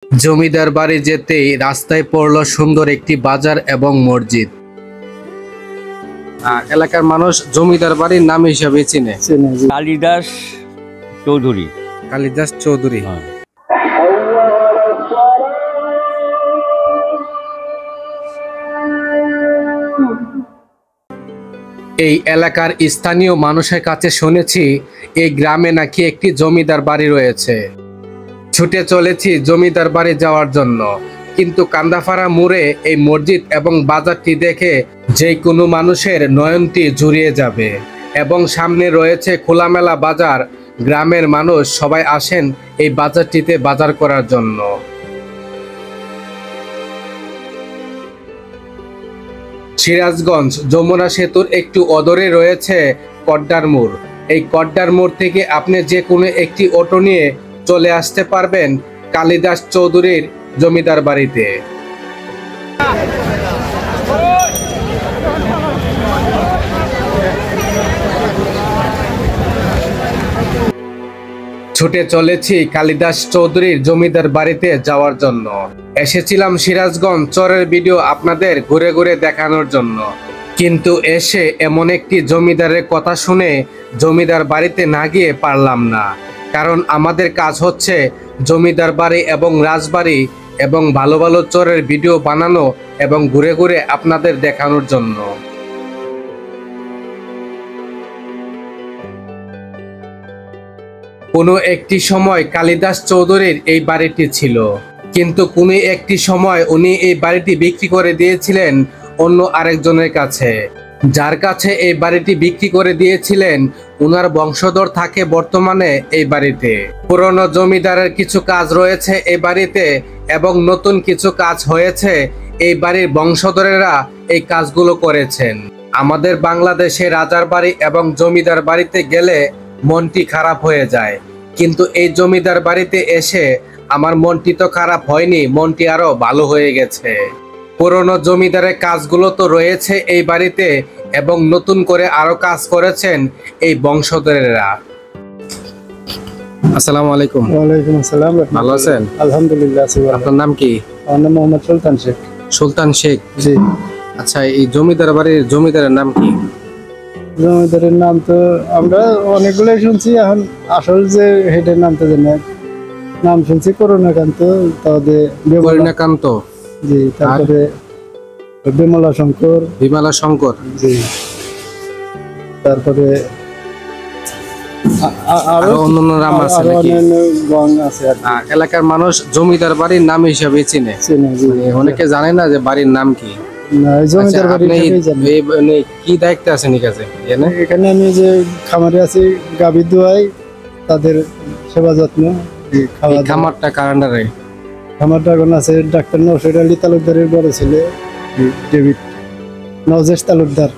জমিদার বাড়ি যেতেই রাস্তায় পড়ল সুন্দর একটি বাজার এবং মসজিদ। এলাকার মানুষ জমিদার বাড়ির নাম হিসাবে চিনে কালিদাস চৌধুরী। কালিদাস চৌধুরী। এই এলাকার স্থানীয় মানুষের কাছে শুনেছি এই গ্রামে নাকি একটি জমিদার বাড়ি রয়েছে। ছুটে চলেছি জমিদার বাড়ি যাওয়ার জন্য, কিন্তু কান্দাফাড়া মোড়ে এই মসজিদ এবং বাজারটি দেখে যে কোনো মানুষের নয়নটি জুড়িয়ে যাবে। এবং সামনে রয়েছে খোলামেলা বাজার। গ্রামের মানুষ সবাই আসেন এই বাজারটিতে বাজার করার জন্য। সিরাজগঞ্জ যমুনা সেতুর একটু অদূরে রয়েছে কড্ডার মোড়। এই কড্ডার মোড় থেকে আপনি যে কোনো একটি অটো নিয়ে চলে আসতে পারবেন কালিদাস চৌধুরীর জমিদার বাড়িতে। ছুটে চলেছি কালিদাস চৌধুরীর জমিদার বাড়িতে যাওয়ার জন্য। এসেছিলাম সিরাজগঞ্জ চরের ভিডিও আপনাদের ঘুরে ঘুরে দেখানোর জন্য, কিন্তু এসে এমন একটি জমিদারের কথা শুনে জমিদার বাড়িতে না গিয়ে পারলাম না। কারণ আমাদের কাজ হচ্ছে জমিদার বাড়ি এবং রাজবাড়ি এবং ভালো ভালো চরের ভিডিও বানানো এবং ঘুরে ঘুরে আপনাদের দেখানোর জন্য। কোনো একটি সময় কালিদাস চৌধুরীর এই বাড়িটি ছিল, কিন্তু কোনো একটি সময় উনি এই বাড়িটি বিক্রি করে দিয়েছিলেন অন্য আরেকজনের কাছে। যার কাছে এই বাড়িটি বিক্রি করে দিয়েছিলেন উনার বংশধর থাকে বর্তমানে এই বাড়িতে। পুরনো জমিদারের কিছু কাজ রয়েছে এই বাড়িতে এবং নতুন কিছু কাজ হয়েছে। এই বাড়ির বংশধরেরা এই কাজগুলো করেছেন। আমাদের বাংলাদেশে রাজার বাড়ি এবং জমিদার বাড়িতে গেলে মনটি খারাপ হয়ে যায়, কিন্তু এই জমিদার বাড়িতে এসে আমার মনটি তো খারাপ হয়নি, মনটি আরো ভালো হয়ে গেছে। পুরনো জমিদারের কাজগুলো তো রয়েছে এই বাড়িতে এবং নতুন করে আরো কাজ করেছেন এই বংশধরেরা। আসসালামু আলাইকুম। ওয়ালাইকুম আসসালাম। ভালো আছেন? আলহামদুলিল্লাহ আছি। আপনার নাম কি? আমার নাম মোহাম্মদ সুলতান শেখ। সুলতান শেখ। জি। আচ্ছা, এই জমিদার বাড়ির জমিদারের নাম কি? জমিদারের নাম তো আমরা অনেকগুলোই শুনছি, এখন আসল যে হেডের নাম তো জানি না। নাম শুনছি করুণাকান্ত, তারপরে করুণাকান্ত। জি। তারপরে বিমলা শঙ্কর। বিমলা শঙ্কর। জি। তারপরে আরো অন্যান্য নাম আছে নাকি? গং আছে। এলাকার মানুষ জমিদার বাড়ির নাম হিসাবে চিনে। অনেকে জানে না যে বাড়ির নাম কি। জমিদার বাড়ি কি দায়িত্ব আছেন এখানে? আমি যে খামারে আছি, গাভী দোয়াই, তাদের সেবা যত্ন। খামারটা কার আন্ডারে? খামারটা এখন আছে ডাক্তার নওশের আলী তালুকদারের বড় ছেলে ডেভিড, নওজেশ তালুকদার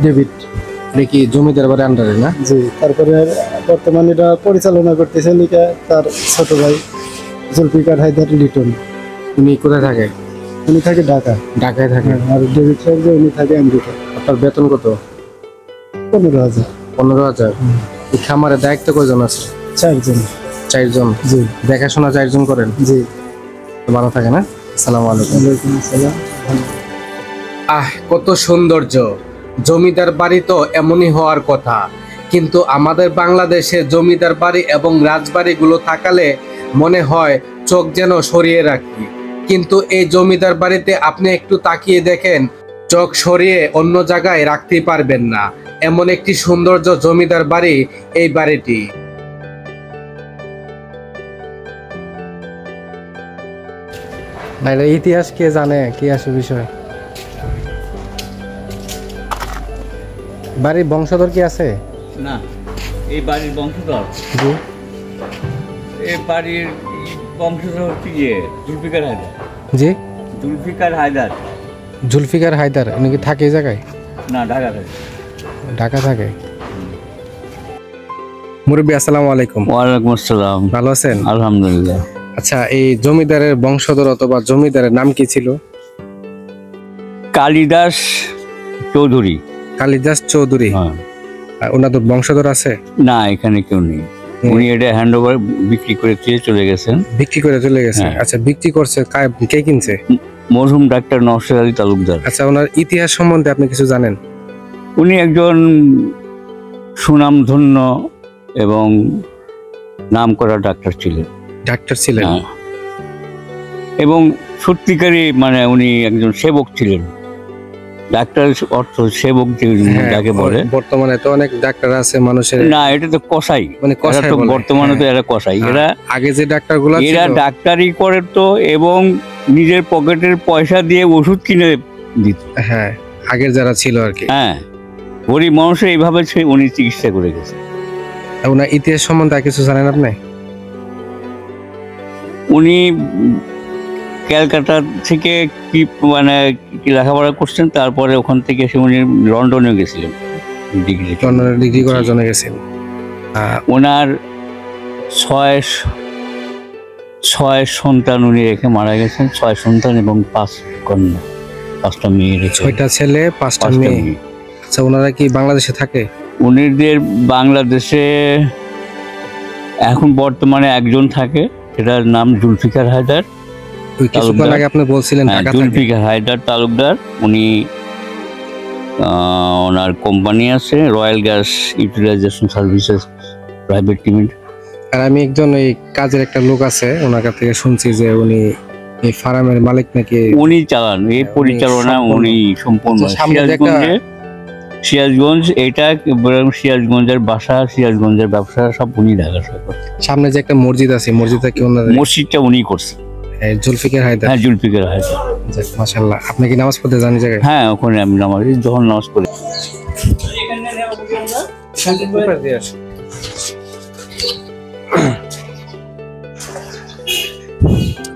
ডেভিড। কি জমিদার বাড়ির আন্ডারে না? জি। তারপরে বর্তমানে এটা পরিচালনা করতেছে লিখা তার ছোট ভাই জুলফিকার হায়দার লিটন। উনি কোথায় থাকে? উনি থাকে ঢাকা। ঢাকায় থাকে। আর ডেভিড সাহেব যে উনি থাকে আমেরিকা। আপনার বেতন কত? 15,000। 15,000। এই খামারের দায়িত্ব কয়জন আছে? 4 জন। 4 জন। জি। দেখাশোনা 4 জন করেন? জি। ভালো থাকে না? আসসালামু আলাইকুম। ওয়ালাইকুম আসসালাম। কত সৌন্দর্য! জমিদার বাড়ি তো এমনই হওয়ার কথা, কিন্তু আমাদের বাংলাদেশে জমিদার বাড়ি এবং রাজবাড়িগুলো থাকালে মনে হয় চোখ যেন সরিয়ে রাখি, কিন্তু এই জমিদার বাড়িতে আপনি একটু তাকিয়ে দেখেন, চোখ সরিয়ে অন্য জায়গায় রাখতেই পারবেন না, এমন একটি সৌন্দর্য জমিদার বাড়ি এই বাড়িটি। ইতিহাস কে জানে? কি আসে বিষয়? বাড়ির বংশধর কি আছে? না, এই বাড়ির বংশধর, জি, এই বাড়ির বংশধর হচ্ছে গিয়ে জুলফিকার হায়দার। জি, জুলফিকার হায়দার। জুলফিকার হায়দার। উনি কি থাকে এই জায়গায়? না, ঢাকা থাকে। ঢাকা থাকে। মুরব্বী আসসালামু আলাইকুম। ওয়ালাইকুম আসসালাম। ভালো আছেন? আলহামদুলিল্লাহ। আচ্ছা, এই জমিদারের বংশধর অথবা জমিদারের নাম কি ছিল? কালিদাস চৌধুরী। কালিদাস চৌধুরী। হ্যাঁ। ওনাদের বংশধর আছে? না, এখানে কেউ নেই। উনি এটা হ্যান্ড ওভার বিক্রি করে দিয়ে চলে গেছেন। বিক্রি করে চলে গেছে? হ্যাঁ। আচ্ছা, বিক্রি করছে কে কিনছে? মরহুম ডাক্তার নওশাদ আলী তালুকদার। আচ্ছা, ওনার ইতিহাস সম্বন্ধে আপনি কিছু জানেন? উনি একজন সুনামধন্য এবং নামকরা ডাক্তার ছিলেন। ডাক্তার ছিলেন? হ্যাঁ। এবং সত্যিকারই মানে উনি একজন সেবক ছিলেন। ডাক্তার অর্থ সেবক যাকে বলে। বর্তমানে তো অনেক ডাক্তার আছে মানুষের। না, এটা তো কসাই, মানে কসাই এরা তো বলে। বর্তমানে তো এরা কসাই। এরা আগে যে ডাক্তারগুলো ছিল, এরা ডাক্তারি করে তো এবং নিজের পকেটের পয়সা দিয়ে ওষুধ কিনে দিত। হ্যাঁ, আগের যারা ছিল আর কি। হ্যাঁ, গরিব মানুষের এইভাবে উনি চিকিৎসা করে গেছে। ওনার ইতিহাস সম্বন্ধে আর কিছু জানেন আপনি? উনি ক্যালকাটা থেকে কি মানে কি লেখাপড়া করছেন, তারপরে ওখান থেকে এসে উনি লন্ডনে গেছিলেন ডিগ্রি। লন্ডনে ডিগ্রি করার জন্য গেছেন। ওনার ছয় সন্তান উনি রেখে মারা গেছেন। 6 সন্তান এবং 5 কন্যা, 5টা মেয়ে রেখে। 6টা ছেলে 5টা মেয়ে। আচ্ছা, ওনারা কি বাংলাদেশে থাকে? উনিদের বাংলাদেশে এখন বর্তমানে একজন থাকে, সেটার নাম জুলফিকার হায়দার। কিছুক্ষণ আগে আপনি বলছিলেন ঢাকা থাকে। জুলফিকার হায়দার তালুকদার, উনি ওনার কোম্পানি আছে royal gas utilisation services private limited. আর আমি একজন এই কাজের একটা লোক আছে, ওনার কাছ থেকে শুনছি যে উনি এই ফার্মের মালিক নাকি। উনি চালান এই পরিচালনা, উনি সম্পূর্ণ। সিরাজগঞ্জ, এটা সিরাজগঞ্জের বাসা, সিরাজগঞ্জের ব্যবসা সব উনি ঢাকা শহর। সামনে যে একটা মসজিদ আছে, মসজিদটা কি ওনার? মসজিদটা উনি করছেন। জুলফিকার হায়দার? হ্যাঁ, জুলফিকার হায়দার। যাক, মাশাআল্লাহ। আপনি কি নামাজ পড়তে জানেন জায়গায়? হ্যাঁ, ওখানে আমি যখন নামাজ পড়ি।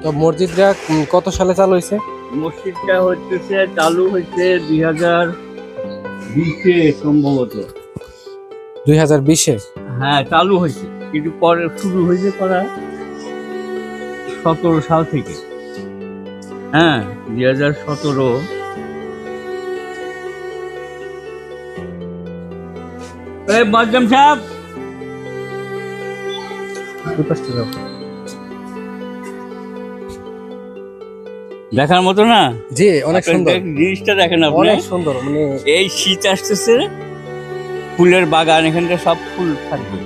তো মসজিদটা কত সালে চালু হয়েছে? মসজিদটা হচ্ছে চালু হয়েছে 2020-এ সম্ভবত। 2020-এ? হ্যাঁ, চালু হয়েছে, কিন্তু পরে শুরু হয়েছে করা 17 সাল থেকে। হ্যাঁ, 2017। মাধ্যম সাহেব, দেখার মতো না? জি, অনেক সুন্দর জিনিসটা দেখেন আপনি। অনেক সুন্দর। মানে এই শীত আসতেছে, ফুলের বাগান, এখানটা সব ফুল থাকবে,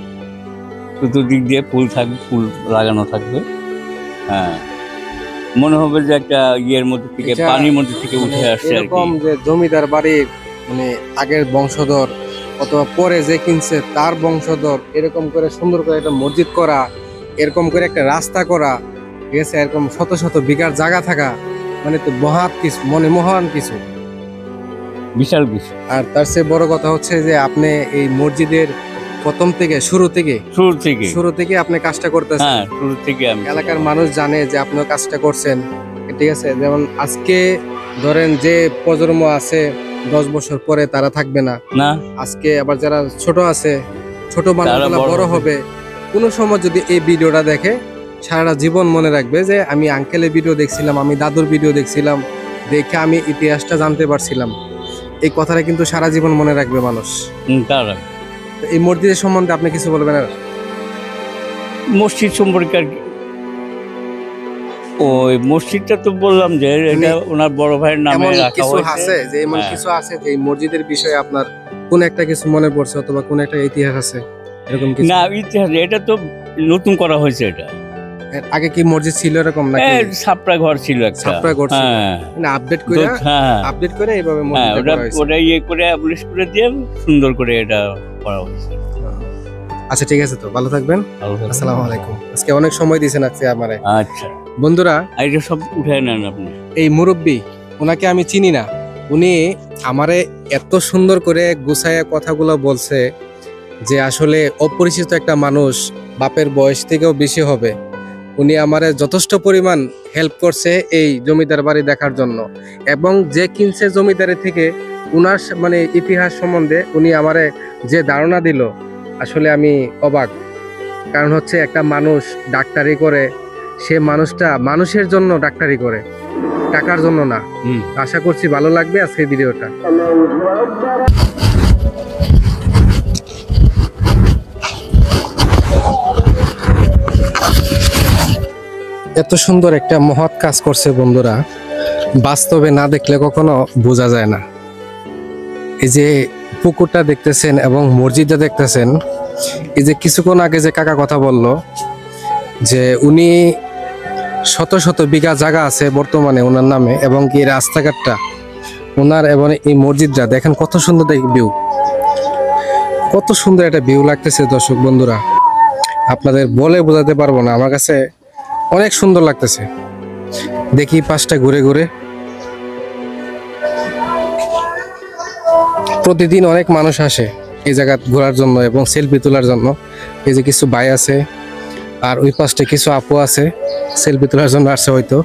চতুর্দিক দিয়ে ফুল থাকবে, ফুল লাগানো থাকবে। হ্যাঁ, মনে হবে যে একটা ইয়ের মধ্যে থেকে, পানির মধ্যে থেকে উঠে আসছে আর কি। এরকম যে জমিদার বাড়ির মানে আগের বংশধর অথবা পরে যে কিনছে তার বংশধর, এরকম করে সুন্দর করে একটা মসজিদ করা, এরকম করে একটা রাস্তা করা, ঠিক আছে, এরকম শত শত বিঘার জায়গা থাকা, মানে তো মহৎ কিছু, মহান কিছু, বিশাল কিছু। আর তার চেয়ে বড় কথা হচ্ছে যে আপনি এই মসজিদের প্রথম থেকে শুরু থেকে আপনি কাজটা করতেছেন। হ্যাঁ, শুরু থেকে আমি। এলাকার মানুষ জানে যে আপনি কাজটা করছেন, ঠিক আছে। যেমন আজকে ধরেন যে প্রজন্ম আছে 10 বছর পরে তারা থাকবে না। আজকে আবার যারা ছোট আছে, ছোট মানুষগুলো বড় হবে, কোনো সময় যদি এই ভিডিওটা দেখে সারা জীবন মনে রাখবে যে আমি আঙ্কেলের ভিডিও দেখছিলাম, আমি দাদুর ভিডিও দেখছিলাম, দেখে আমি ইতিহাসটা জানতে পারছিলাম। এই কথাটা কিন্তু সারা জীবন মনে রাখবে মানুষ। এই মসজিদের সম্বন্ধে আপনি কিছু বলবেন? আর মসজিদ সম্পর্কে আর কি, ওই মসজিদটা তো বললাম যে এটা ওনার বড় ভাইয়ের নামে রাখা হয়েছে। যে এমন কিছু আছে যে এই মসজিদের বিষয়ে আপনার কোন একটা কিছু মনে পড়ছে অথবা কোন একটা ইতিহাস আছে এরকম কিছু? না, ইতিহাস এটা তো নতুন করা হয়েছে। এটা আগে কি মসজিদ ছিল এরকম নাকি? ছাপড়া ঘর ছিল একটা, ছাপড়া ঘর ছিল, মানে আপডেট করে এইভাবে মসজিদটা করা হয়েছে। ওটা ইয়ে করে আপডেট করে দিয়ে সুন্দর করে এটা করা হয়েছে। আচ্ছা, ঠিক আছে, তো ভালো থাকবেন। আসসালামু আলাইকুম। আজকে অনেক সময় দিয়েছেন আজকে আমারে। আচ্ছা বন্ধুরা, এটা সব উঠায় নেন আপনি। এই মুরব্বি, ওনাকে আমি চিনি না, উনি আমারে এত সুন্দর করে গুছায় কথাগুলো বলছে যে আসলে অপরিচিত একটা মানুষ, বাপের বয়স থেকেও বেশি হবে, উনি আমারে যথেষ্ট পরিমাণ হেল্প করছে এই জমিদার বাড়ি দেখার জন্য। এবং যে কিনছে জমিদারি থেকে, উনার মানে ইতিহাস সম্বন্ধে উনি আমারে যে ধারণা দিল, আসলে আমি অবাক। কারণ হচ্ছে একটা মানুষ ডাক্তারি করে, সে মানুষটা মানুষের জন্য ডাক্তারি করে, টাকার জন্য না। আশা করছি ভালো লাগবে আজকের ভিডিওটা। এত সুন্দর একটা মহৎ কাজ করছে বন্ধুরা, বাস্তবে না দেখলে কখনো বোঝা যায় না। এই যে পুকুরটা দেখতেছেন এবং মসজিদটা দেখতেছেন, এই যে কিছুক্ষণ আগে যে কাকা কথা বলল যে উনি শত শত বিঘা জায়গা আছে বর্তমানে ওনার নামে, এবং কি রাস্তাঘাটটা ওনার, এবং এই মসজিদটা দেখেন কত সুন্দর ভিউ, কত সুন্দর একটা ভিউ লাগতেছে দর্শক বন্ধুরা, আপনাদের বলে বোঝাতে পারবো না। আমার কাছে অনেক সুন্দর লাগতেছে। দেখি পাশটা ঘুরে ঘুরে, প্রতিদিন অনেক মানুষ আসে এই জায়গা ঘোরার জন্য এবং সেলফি তোলার জন্য। এই যে কিছু ভাই আছে আর ওই পাশে কিছু আপু আছে, সেলফি তোলার জন্য আসছে হয়তো।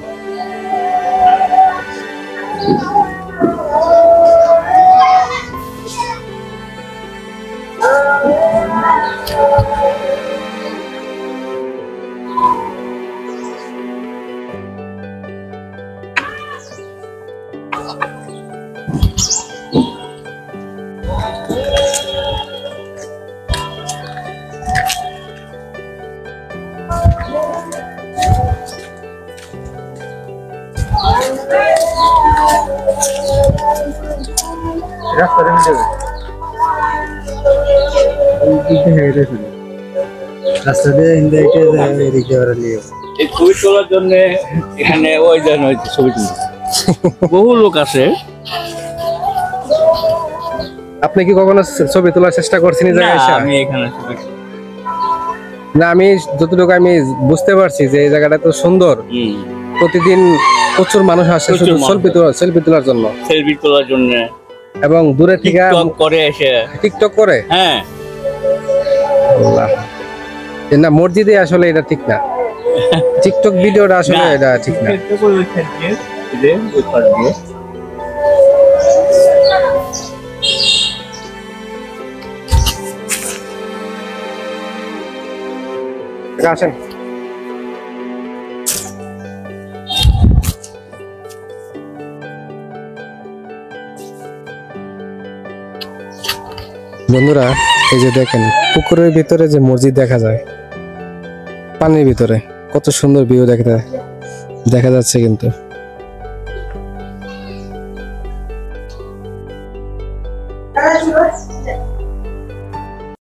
রাস্তা দিয়ে এদিকে এই ছবি তোলার জন্য এখানে ওই জন হয়েছে ছবি তুলতে বহু লোক আছে। আপনি কি কখনো ছবি তোলার চেষ্টা করছেন এই জায়গায় এসে? আমি এখানে ছবি না, আমি যতটুকু আমি বুঝতে পারছি যে এই জায়গাটা তো সুন্দর, প্রতিদিন প্রচুর মানুষ আসে শুধু সেলফি তোলার জন্য, সেলফি তোলার জন্য, এবং দূরে থেকে টিকটক করে এসে টিকটক করে। হ্যাঁ, আল্লাহ, না মসজিদে আসলে এটা ঠিক না, টিকটক ভিডিওটা আসলে এটা ঠিক না। আসেন, বন্ধুরা এই যে দেখেন পুকুরের ভিতরে যে মসজিদ দেখা যায়, পানির ভিতরে কত সুন্দর ভিউ দেখা যাচ্ছে কিন্তু।